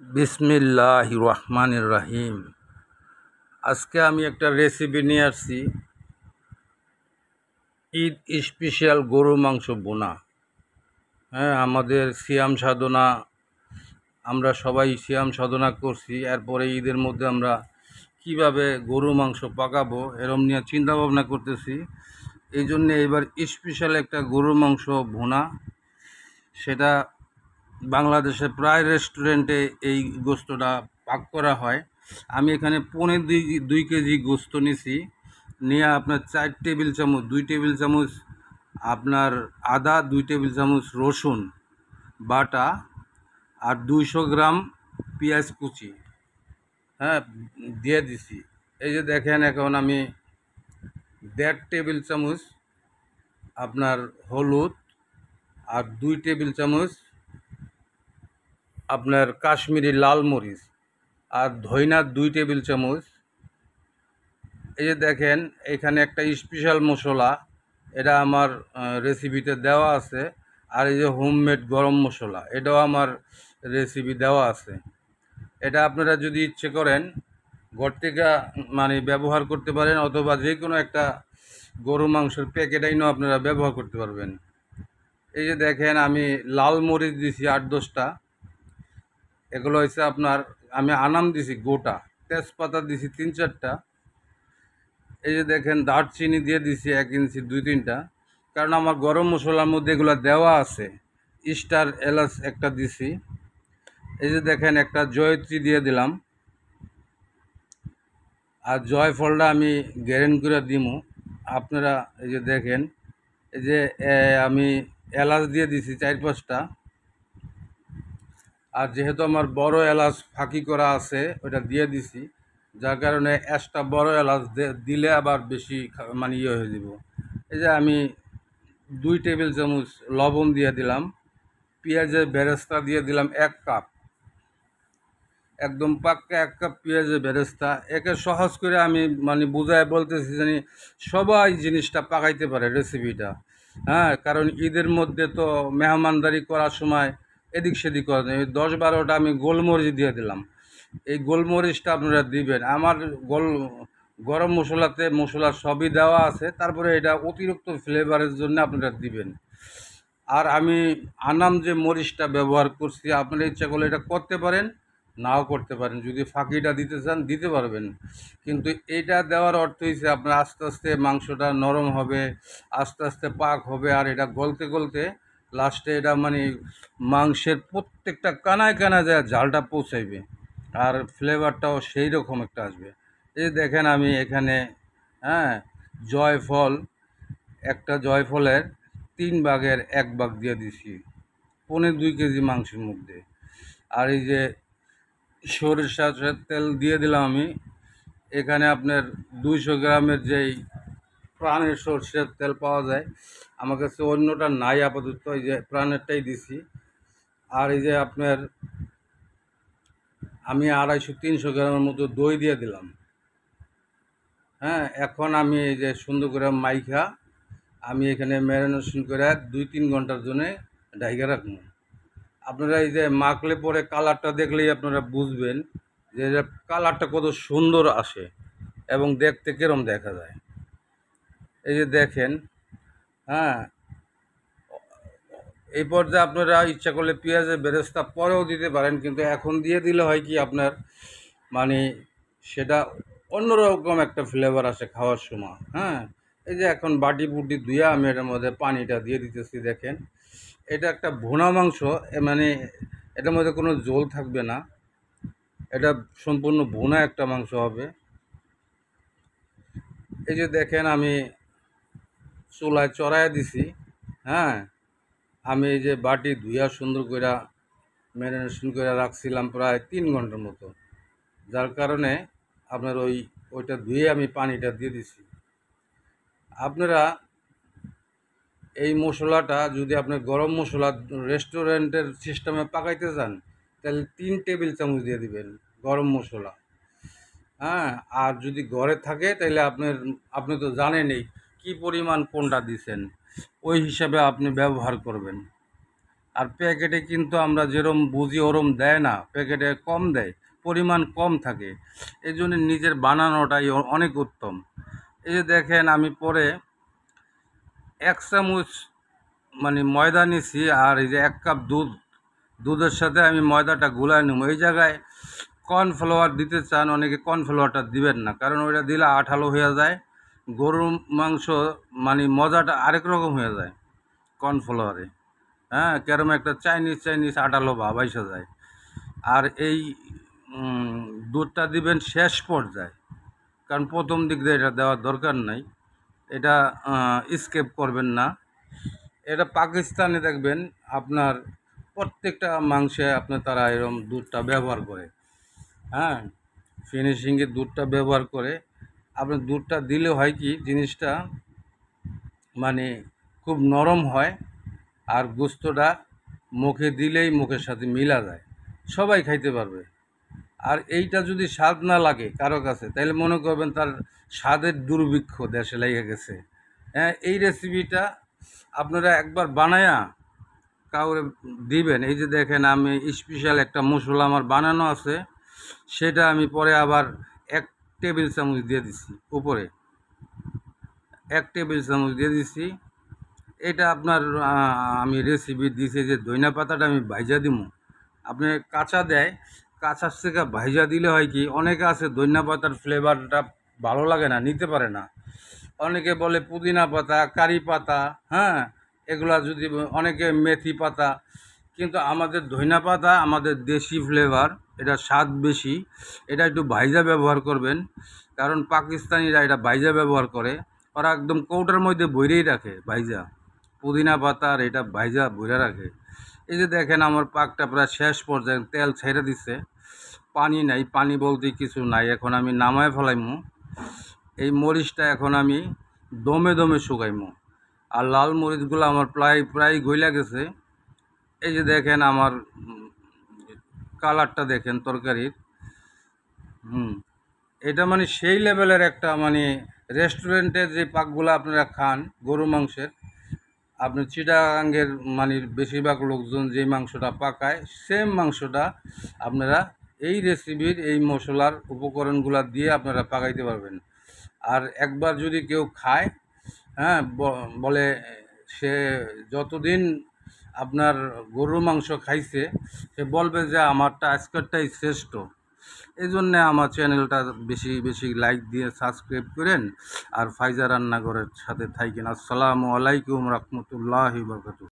বিসমিল্লাহির রহমানির রহিম। আজকে আমি একটা রেসিপি নিয়ে আসছি, ঈদ স্পেশাল গরু মাংস বোনা। হ্যাঁ, আমাদের সিয়াম সাধনা, আমরা সবাই সিয়াম সাধনা করছি। এরপরে ঈদের মধ্যে আমরা কিভাবে গরু মাংস পাকাবো এরম নিয়ে চিন্তা ভাবনা করতেছি। এই জন্যে এবার স্পেশাল একটা গরু মাংস ভুনা, সেটা বাংলাদেশে প্রায় রেস্টুরেন্টে এই গোস্তটা পাক করা হয়। আমি এখানে পৌনে দুই কেজি গোস্ত নিছি, নিয়ে আপনার 4 টেবিল চামচ, 2 টেবিল চামচ আপনার আদা, 2 টেবিল চামচ রসুন বাটা, আর 200 গ্রাম পেঁয়াজ কুচি, হ্যাঁ, দিয়ে দিছি। এই যে দেখেন, এখন আমি 1.5 টেবিল চামচ আপনার হলুদ, আর 2 টেবিল চামচ আপনার কাশ্মীরি লাল মরিচ, আর ধইনা 2 টেবিল চামচ। এই যে দেখেন, এখানে একটা স্পেশাল মশলা, এটা আমার রেসিপিতে দেওয়া আছে। আর এই যে হোমমেড গরম মশলা, এটাও আমার রেসিপি দেওয়া আছে। এটা আপনারা যদি ইচ্ছে করেন ঘর থেকে ব্যবহার করতে পারেন, অথবা যে কোনো একটা গরু মাংসের প্যাকেট আইনও আপনারা ব্যবহার করতে পারবেন। এই যে দেখেন, আমি লাল মরিচ দিছি 8-10টা। এগুলো হচ্ছে আপনার, আমি আনাম দিছি গোটা, তেজপাতা দিছি 3-4টা। এই যে দেখেন, দারচিনি দিয়ে দিছি 1 ইঞ্চি 2-3টা, কারণ আমার গরম মশলার মধ্যে এগুলো দেওয়া আছে। স্টার এলাচ একটা দিছি। এই যে দেখেন, একটা জয়ত্রী দিয়ে দিলাম, আর জয়ফলটা আমি গ্যারেন্ট করে দিমু। আপনারা এই যে দেখেন, এই যে আমি এলাচ দিয়ে দিছি 4-5টা। আর যেহেতু আমার বড় এলাচ ফাঁকি করা আছে, ওটা দিয়ে দিছি, যার কারণে একটা বড় এলাচ দিলে আবার বেশি ইয়ে হয়ে যাব। এই যে আমি 2 টেবিল চামচ লবণ দিয়ে দিলাম, পেঁয়াজের বেরেস্তা দিয়ে দিলাম 1 কাপ, একদম পাক্কা 1 কাপ পেঁয়াজের বেরেস্তা। একে সহজ করে আমি বুঝায় বলতেছি, জানি সবাই জিনিসটা পাকাইতে পারে রেসিপিটা। হ্যাঁ, কারণ ঈদের মধ্যে তো মেহমানদারি করার সময় এদিক সেদিক করা যায়। 10-12টা আমি গোলমরিচ দিয়ে দিলাম। এই গোলমরিচটা আপনারা দিবেন। আমার গরম মশলা সবই দেওয়া আছে, তারপরে এটা অতিরিক্ত ফ্লেভারের জন্য আপনারা দিবেন। আর আমি আনাম যে মরিচটা ব্যবহার করছি, আপনারা ইচ্ছা করলে এটা করতে পারেন, নাও করতে পারেন। যদি ফাঁকিটা দিতে চান দিতে পারবেন, কিন্তু এইটা দেওয়ার অর্থ হচ্ছে আপনার আস্তে আস্তে মাংসটা নরম হবে, আস্তে আস্তে পাক হবে, আর এটা গলতে গলতে লাস্টে এটা মাংসের প্রত্যেকটা কানায় কানায় যায় ঝালটা পৌঁছাইবে, আর ফ্লেভারটাও সেই রকম একটা আসবে। এই দেখেন, আমি এখানে, হ্যাঁ, জয়ফল, একটা জয়ফলের 3/1 দিয়ে দিছি পৌনে 2 কেজি মাংসের মধ্যে। আর এই যে সরিষার তেল দিয়ে দিলাম আমি এখানে, আপনার 200 গ্রামের যেই প্রাণের সরষের তেল পাওয়া যায়, আমার কাছে অন্যটা নাই আপাতত, এই যে প্রাণেরটাই দিছি। আর এই যে আপনার আমি 250-300 গ্রামের মতো দই দিয়ে দিলাম। হ্যাঁ, এখন আমি এই যে সুন্দর করে মাইখা আমি এখানে ম্যারিনেশন করে 2-3 ঘন্টার জন্য ঢাইকা রাখবো। আপনারা এই যে মাখলে পরে কালারটা দেখলেই আপনারা বুঝবেন যে কালারটা কত সুন্দর আসে এবং দেখতে কিরম দেখা যায়। এই যে দেখেন, হ্যাঁ, এই পর্যায়ে আপনারা ইচ্ছা করলে পেঁয়াজের বেরেস্তা পরেও দিতে পারেন, কিন্তু এখন দিয়ে দিলে হয় কি আপনার মানে সেটা অন্যরকম একটা ফ্লেভার আসে খাওয়ার সময়। হ্যাঁ, এই যে এখন বাটি বুটি ধুয়ে আমি এটার মধ্যে পানিটা দিয়ে দিতেছি। দেখেন, এটা একটা ভুনা মাংস, এটার মধ্যে কোনো ঝোল থাকবে না, এটা সম্পূর্ণ ভুনা একটা মাংস হবে। এই যে দেখেন, আমি চুলায় চড়াইয়া দিছি। হ্যাঁ, আমি এই যে বাটি ধুইয়া সুন্দর করে ম্যারিনেশন করে রাখছিলাম প্রায় 3 ঘন্টার মতো, যার কারণে আপনার ওইটা ধুয়ে আমি পানিটা দিয়ে দিছি। আপনারা এই মশলাটা যদি আপনার গরম মশলা রেস্টুরেন্টের সিস্টেমে পাকাইতে চান, তাহলে 3 টেবিল চামচ দিয়ে দিবেন গরম মশলা। হ্যাঁ, আর যদি ঘরে থাকে তাহলে আপনি তো জানেনই কী পরিমাণ কোনটা দিছেন, ওই হিসাবে আপনি ব্যবহার করবেন। আর প্যাকেটে কিন্তু আমরা যেরম বুঝি ওরম দেয় না, প্যাকেটে কম দেয়, পরিমাণ কম থাকে। এই জন্য নিজের বানানোটাই অনেক উত্তম। এই যে দেখেন আমি পরে 1 চামচ ময়দা নিছি, আর এই যে 1 কাপ দুধের সাথে আমি ময়দাটা গুলায় নেব। এই জায়গায় কর্নফ্লাওয়ার দিতে চান, অনেকে কর্নফ্লাওয়ারটা দিবেন না, কারণ ওইটা দিলে আঠালো হয়ে যায়। গরুর মাংস মজাটা আরেক রকম হয়ে যায় কর্নফ্লাওয়ারে। হ্যাঁ, কেরম একটা চাইনিজ আটালো ভাব আইসা যায়। আর এই দুধটা দিবেন শেষ পর্যায়ে, কারণ প্রথম দিক দিয়ে এটা দেওয়ার দরকার নাই। এটা স্কিপ করবেন না। এটা পাকিস্তানে দেখবেন আপনার প্রত্যেকটা মাংসে আপনার তারা এরকম দুধটা ব্যবহার করে। হ্যাঁ, ফিনিশিংয়ে দুধটা ব্যবহার করে। আপনার দুধটা দিলে হয় কি জিনিসটা মানে খুব নরম হয়, আর গোস্তটা মুখে দিলেই মুখের সাথে মিলা যায়, সবাই খাইতে পারবে। আর এইটা যদি স্বাদ না লাগে কারো কাছে, তাহলে মনে করবেন তার স্বাদের দুর্ভিক্ষ দেশে লেগে গেছে। হ্যাঁ, এই রেসিপিটা আপনারা একবার বানায়া কাউরে দিবেন। এই যে দেখেন আমি স্পেশাল একটা মশলা আমার বানানো আছে, সেটা আমি পরে আবার 1 টেবিল চামচ দিয়ে দিছি উপরে, 1 টেবিল চামচ দিয়ে দিছি। এটা আপনার আমি রেসিপি দিছি যে ধনিয়া পাতাটা আমি ভাইজা দিমু। আপনি কাঁচা দেয়, কাঁচার থেকে ভাইজা দিলে হয় কি, অনেকে আছে ধনিয়া পাতার ফ্লেভারটা ভালো লাগে না, নিতে পারে না। অনেকে বলে পুদিনা পাতা, কারি পাতা, হ্যাঁ, এগুলা যদি অনেকে মেথি পাতা, কিন্তু আমাদের ধনিয়া পাতা আমাদের দেশি ফ্লেভার, এটা স্বাদ বেশি। এটা একটু ভাইজা ব্যবহার করবেন, কারণ পাকিস্তানিরা এটা ভাইজা ব্যবহার করে। ওরা একদম কৌটার মধ্যে ভইরেই রাখে ভাইজা, পুদিনা পাতা আর এটা ভাইজা ভইরা রাখে। এই যে দেখেন আমার পাকটা প্রায় শেষ পর্যায়ে, তেল ছেড়ে দিছে, পানি নাই, পানি বলতে কিছু নাই। এখন আমি নামায় ফেলাইমু। এই মরিচটা এখন আমি দমে দমে শুকাইমু। আর লাল মরিচগুলো আমার প্রায় গইলা গেছে। এই যে দেখেন আমার কালারটা দেখেন তরকারির। হুম, এটা সেই লেভেলের একটা রেস্টুরেন্টে যে পাকগুলো আপনারা খান গরু মাংসের, আপনি চিটাগাঙ্গের বেশিরভাগ লোকজন যে মাংসটা পাকায়, সেম মাংসটা আপনারা এই রেসিপির এই মশলার উপকরণগুলো দিয়ে আপনারা পাকাইতে পারবেন। আর একবার যদি কেউ খায়, হ্যাঁ, বলে সে যতদিন আপনার গরুর মাংস খাইছে, সে বলবে যে আমারটা আজকেরটাই শ্রেষ্ঠ। এই জন্যে আমার চ্যানেলটা বেশি বেশি লাইক দিয়ে সাবস্ক্রাইব করেন, আর ফাইজা রান্নাঘরের সাথে থাকেন। আসসালামু আলাইকুম রহমতুল্লাহি বরকাতুহু।